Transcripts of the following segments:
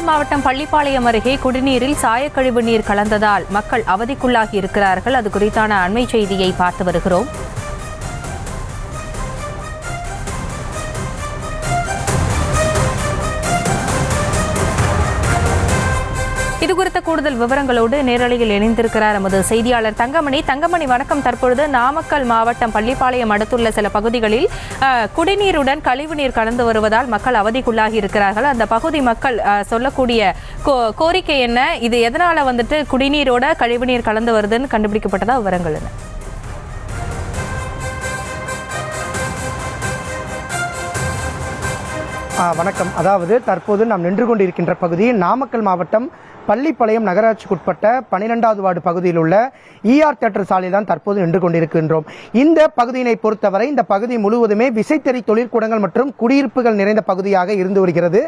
நாமக்கல் மாவட்டம் பள்ளிப்பாளையம் அருகே குடிநீரில் சாயக்கழிவு நீர் கலந்ததால் மக்கள் அவதிக்குள்ளாகி இருக்கிறார்கள். அது குறித்தான அண்மை செய்தியை பார்த்து வருகிறோம். இதுகுறித்த கூடுதல் விவரங்களோடு நேரலையில் இணைந்திருக்கிறார் நமது செய்தியாளர் தங்கமணி. தங்கமணி, வணக்கம். தற்பொழுது நாமக்கல் மாவட்டம் பள்ளிப்பாளையம் அடுத்துள்ள சில பகுதிகளில் குடிநீருடன் கழிவுநீர் கலந்து வருவதால் மக்கள் அவதிக்குள்ளாகி இருக்கிறார்கள். அந்த பகுதி மக்கள் சொல்லக்கூடிய கோரிக்கை என்ன? இது எதனால குடிநீரோட கழிவுநீர் கலந்து வருதுன்னு கண்டுபிடிக்கப்பட்டதா? விவரங்கள் என்ன? வணக்கம். அதாவது தற்போது நாம் நின்று கொண்டிருக்கின்ற பகுதி நாமக்கல் மாவட்டம் பள்ளிப்பாளையம் நகராட்சிக்குட்பட்ட 12வது வார்டு பகுதியில் உள்ள ER தியேட்டர் சாலையில் தான் தற்போது நின்று கொண்டிருக்கின்றோம். இந்த பகுதியினை பொறுத்தவரை இந்த பகுதி முழுவதுமே விசைத்தறி தொழிற்கூடங்கள் மற்றும் குடியிருப்புகள் நிறைந்த பகுதியாக இருந்து வருகிறது.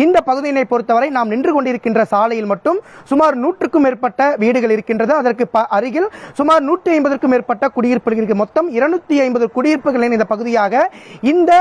இந்த பகுதியினை பொறுத்தவரை நாம் நின்று கொண்டிருக்கின்ற சாலையில் மட்டும் சுமார் 100க்கும் மேற்பட்ட வீடுகள் இருக்கின்றது. அதற்கு அருகில் சுமார் 150க்கும் மேற்பட்ட குடியிருப்புகள் இருக்கு. மொத்தம் 250 குடியிருப்புகள் இந்த பகுதியாக இந்த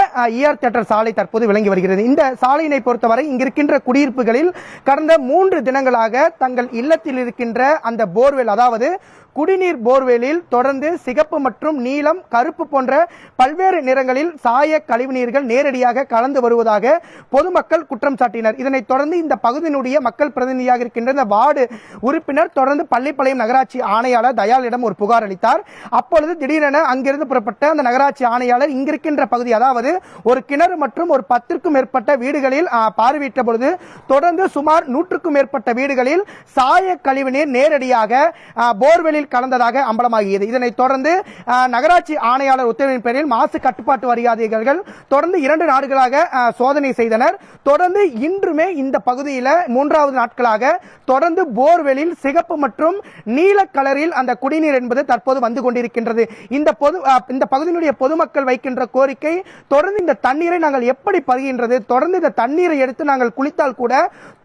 ER தியேட்டர் சாலை தற்போது விளங்கி வருகிறது. இந்த சாலையினை பொறுத்தவரை இங்கிருக்கின்ற குடியிருப்புகளில் கடந்த 3 தினங்களாக தங்கள் இல்லத்தில் இருக்கின்ற அந்த போர்வெல், அதாவது குடிநீர் போர்வெலில் தொடர்ந்து சிகப்பு மற்றும் நீலம், கருப்பு போன்ற பல்வேறு நிறங்களில் சாய கழிவுநீர்கள் நேரடியாக கலந்து வருவதாக பொதுமக்கள் குற்றம் சாட்டினர். இதனைத் தொடர்ந்து இந்த பகுதியினுடைய மக்கள் பிரதிநிதியாக இருக்கின்ற இந்த வார்டு உறுப்பினர் தொடர்ந்து பள்ளிப்பாளையம் நகராட்சி ஆணையாளர் தயாளிடம் ஒரு புகார் அளித்தார். அப்பொழுது திடீரென அங்கிருந்து புறப்பட்ட அந்த நகராட்சி ஆணையாளர் இங்கிருக்கின்ற பகுதி, அதாவது ஒரு கிணறு மற்றும் ஒரு 10க்கும் மேற்பட்ட வீடுகளில் பார்வையிட்ட பொழுது தொடர்ந்து சுமார் 100க்கும் மேற்பட்ட வீடுகளில் சாய கழிவுநீர் நேரடியாக போர்வெலில் கலந்ததாக அம்பலமாகியது. இதனைத் தொடர்ந்து நகராட்சி ஆணையாளர் உத்தரவின் பேரில் மாசு கட்டுப்பாட்டு வாரிய அதிகாரிகள் தொடர்ந்து 2 நாட்களாக சோதனை செய்தனர். தொடர்ந்து இன்றுமே இந்த பகுதியில் 3வது நாட்களாக தொடர்ந்து போர்வெலில் சிகப்பு மற்றும் நீல கலரில் அந்த குடிநீர் என்பது தற்போது வந்து கொண்டிருக்கின்றது. இந்த பகுதியினுடைய பொதுமக்கள் வைக்கின்ற கோரிக்கை, தொடர்ந்து இந்த தண்ணீரை நாங்கள் எப்படி பருகின்றது? தொடர்ந்து இந்த தண்ணீரை எடுத்து நாங்கள் குளித்தால் கூட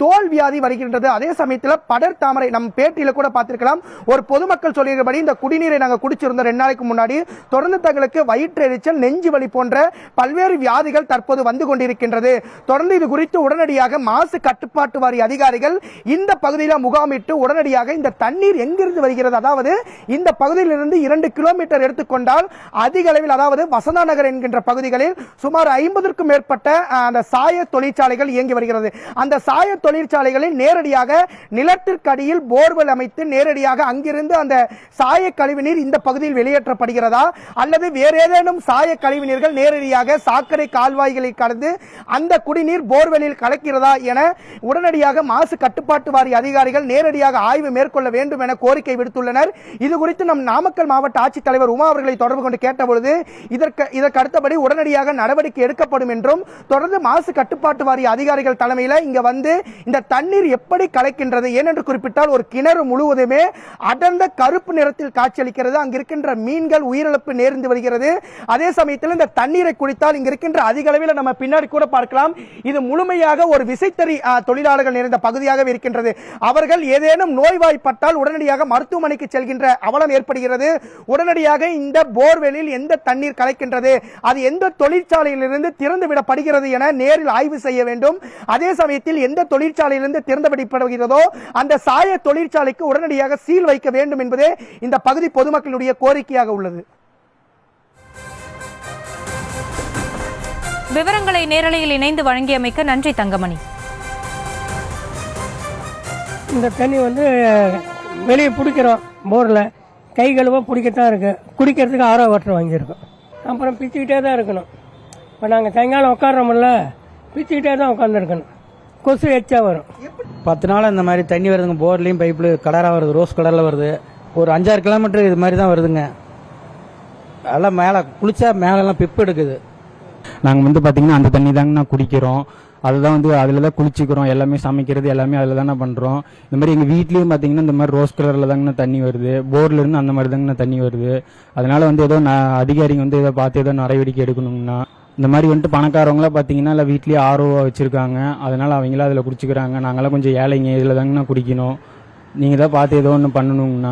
தோல் வியாதி வருகின்றது. அதே சமயத்தில் படர் தாமரை, நம் பேட்டியில கூட பார்த்திருக்கலாம், ஒரு பொதுமக்கள் சொல்லியிருந்தபடி இந்த குடிநீரை நாங்கள் குடிச்சிருந்தோம் 2 நாளைக்கு முன்னாடி. தொடர்ந்து தங்களுக்கு வயிற்றெரிச்சல், நெஞ்சு வலி போன்ற பல்வேறு வியாதிகள் தற்போது வந்து கொண்டிருக்கின்றது. தொடர்ந்து இது குறித்து உடனடியாக மாசு கட்டுப்பாட்டு வாரிய அதிகாரிகள் இந்த பகுதியில் முகாமிட்டு உடனடியாக இந்த தண்ணீர் எங்கிருந்து வருகிறது, அதாவது இந்த பகுதியிலிருந்து 2 கிலோமீட்டர் எடுத்துக்கொண்டால் அதிக அளவில், அதாவது வசந்தா நகர் என்கின்ற பகுதிகளில் சுமார் 50க்கும் மேற்பட்ட அந்த சாய தொழிற்சாலைகள் இயங்கி வருகிறது. அந்த சாய தொழிற்சாலைகளில் நேரடியாக நிலத்திற்கடியில் போர்வெல் அமைத்து நேரடியாக அங்கிருந்து அந்த சாய கழிவுநீர் இந்த பகுதியில் வெளியேற்றப்படுகிறதா, அல்லது வேறு ஏதேனும் சாய கழிவுநீர்கள் நேரடியாக சாக்கடை கால்வாய்களில் கலந்து அந்த குடிநீர் போர்வெலில் கலக்கிறதா என உடனடியாக மாசு கட்டுப்பாட்டு வாரிய அதிகாரிகள் நேரடியாக ஆய்வு மேற்கொள்ள வேண்டும் என கோரிக்கை விடுத்துள்ளனர். இது குறித்து நம் நாமக்கல் மாவட்ட ஆட்சித்தலைவர் உமா அவர்களை தொடர்பு கொண்டு கேட்டபொழுது இதற்கு அடுத்தபடி உடனடியாக நடவடிக்கை எடுக்கப்படும் என்றும், தொடர்ந்து மாசு கட்டுப்பாட்டு வாரிய அதிகாரிகள் தலைமையில் இங்க வந்து இந்த தண்ணீர் எப்படி கலக்கின்றது, ஏனென்று குறிப்பிட்டால் ஒரு கிணறு முழுவதுமே அடர்ந்த கருப்பு நிறத்தில் காட்சியளிக்கிறது. அங்கு இருக்கின்ற மீன்கள் உயிரிழப்பு நேர்ந்து வருகிறது. அதே சமயத்தில் இந்த தண்ணீரை குடித்தால் இங்கு இருக்கின்ற அதிக அளவில் நம்ம பின்னாடி கூட பார்க்கலாம், இது முழுமையாக ஒரு விசைத்தறி தொழிலாளர்கள் நிறைந்த பகுதியாக இருக்கின்றது. அவர்கள் ஏதேனும் நோய்வாய்ப்பட்டால் உடனடியாக மருத்துவமனைக்கு செல்கின்ற அவலம் ஏற்படுகிறது. உடனடியாக இந்த போர்வெலில் எந்த தண்ணீர் கலக்கின்றது, அது எந்த தொழிற்சாலையிலிருந்து திறந்து விடப்படுகிறது என நேரில் ஆய்வு செய்ய வேண்டும். அதே சமயத்தில் எந்த தொழிற்சாலையிலிருந்து திறந்து விடப்படுகிறதோ அந்த சாய தொழிற்சாலைக்கு உடனடியாக சீல் வைக்க வேண்டும் என்பதே இந்த பகுதி பொதுமக்களுடைய கோரிக்கையாக உள்ளது. விவரங்களை நேரலையில் இணைந்து வழங்கியமைக்க நன்றி தங்கமணி. இந்த தண்ணி வெளியே பிடிக்கிறோம், போரில் கை கழுவ பிடிக்கத்தான் இருக்கு, குடிக்கிறதுக்கு ஆரோ வாட்டர் வாங்கியிருக்கோம். அப்புறம் பிச்சுக்கிட்டே தான் இருக்கணும். இப்போ நாங்கள் சாயங்காலம் உட்காடுறோம்ல, பிச்சுக்கிட்டே தான் உட்காந்துருக்கணும், கொசு எச்சா வரும். 10 நாள் இந்த மாதிரி தண்ணி வருதுங்க. போர்லையும் பைப்பில் கலராக வருது, ரோஸ் கலரில் வருது. ஒரு 5-6 கிலோமீட்டர் இது மாதிரி தான் வருதுங்க. அதெல்லாம் மேலே குளிச்சா மேலெல்லாம் பிப்பு எடுக்குது. நாங்கள் பார்த்தீங்கன்னா அந்த தண்ணி தாங்க நான் குடிக்கிறோம். அதுதான் அதில் தான் குளிச்சிக்கிறோம், எல்லாமே சமைக்கிறது எல்லாமே அதில் தானே பண்ணுறோம். இந்த மாதிரி எங்கள் வீட்லேயும் பார்த்தீங்கன்னா இந்த மாதிரி ரோஸ் கலரில் தாங்கண்ணா தண்ணி வருது, போர்லேருந்து அந்த மாதிரி தாங்கண்ணா தண்ணி வருது. அதனால ஏதோ அதிகாரிங்க ஏதோ பார்த்து ஏதோ நடவடிக்கை எடுக்கணுங்கண்ணா. இந்த மாதிரி பணக்காரவங்களாம் பார்த்தீங்கன்னா இல்லை வீட்லேயே ஆர்ஓ வச்சுருக்காங்க, அதனால் அவங்களாம் அதில் குடிச்சிக்கிறாங்க. நாங்களாம் கொஞ்சம் ஏழைங்க, இதில் தாங்கண்ணா குடிக்கணும். நீங்கள் தான் பார்த்து ஏதோ ஒன்று பண்ணணுங்கண்ணா.